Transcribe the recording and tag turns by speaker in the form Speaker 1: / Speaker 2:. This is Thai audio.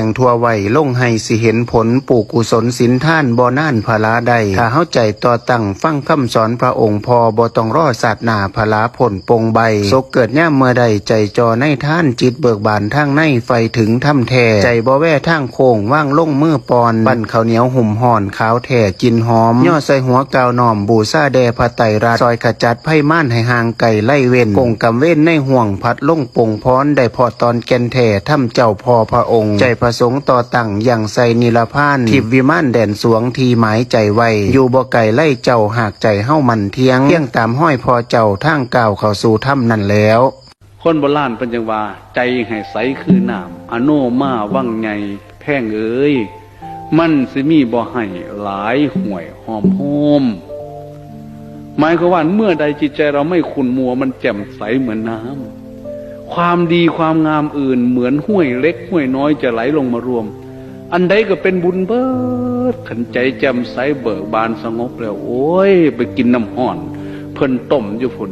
Speaker 1: งทั่วไว้ลงให้สิเห็นผลปลูกกุศลศีลท่านบ่น่านพลาได้ถ้าเฮาใจต่อตั้งฟังคำสอนพระองค์พอบ่ต้องรอศาสนาพลาผลปงใบศกเกิดย่ามเมื่อใดใจจอในท่านจิตเบิกบานทางในไฟถึงถ้ำแท้ใจบ่แว่ทางโค้งว่างลงมือปอนปั้นข้าวเหนียวหุ่มห่อนขาวแท้กินหอมย่อใส่หัวกาวหน่อมบูชาแด่พระไตรรัตน์ซอยขจัดไพ่ม่านให้ห่างไกลไล่เว้นกงกำเว้นในห่วงพัดลงปงพรได้พอตอนแก่นแท้ถ้ำเจ้าพอพระองค์ใจประสงค์ต่อตั้งอย่างใส่นิรพานทิพวิมานแดนสวงทีหมายใจไว้อยู่บ่ไกลไล่เจ้าหากใจเฮ้ามันเที่ยงตามห้อยพอเจ้าทางก้าวเข้าสู่ถ้ำนั่นแล้ว
Speaker 2: คนโบราณเป็นจังว่าใจให้ใสคือน้ำอโนมาวังไงแพ่งเอ้ยมันสิมีบ่ให้หลายห่วยหอมโฮมหมายความว่าเมื่อใดจิตใจเราไม่ขุ่นมัวมันแจ่มใสเหมือนน้ำความดีความงามอื่นเหมือนห้วยเล็กห้วยน้อยจะไหลลงมารวมอันใดก็เป็นบุญเบิดขันใจแจ่มใสเบิกบานสงบแล้วโอ้ยไปกินน้ำห่อนเพิ่นต้มอยู่พุ่น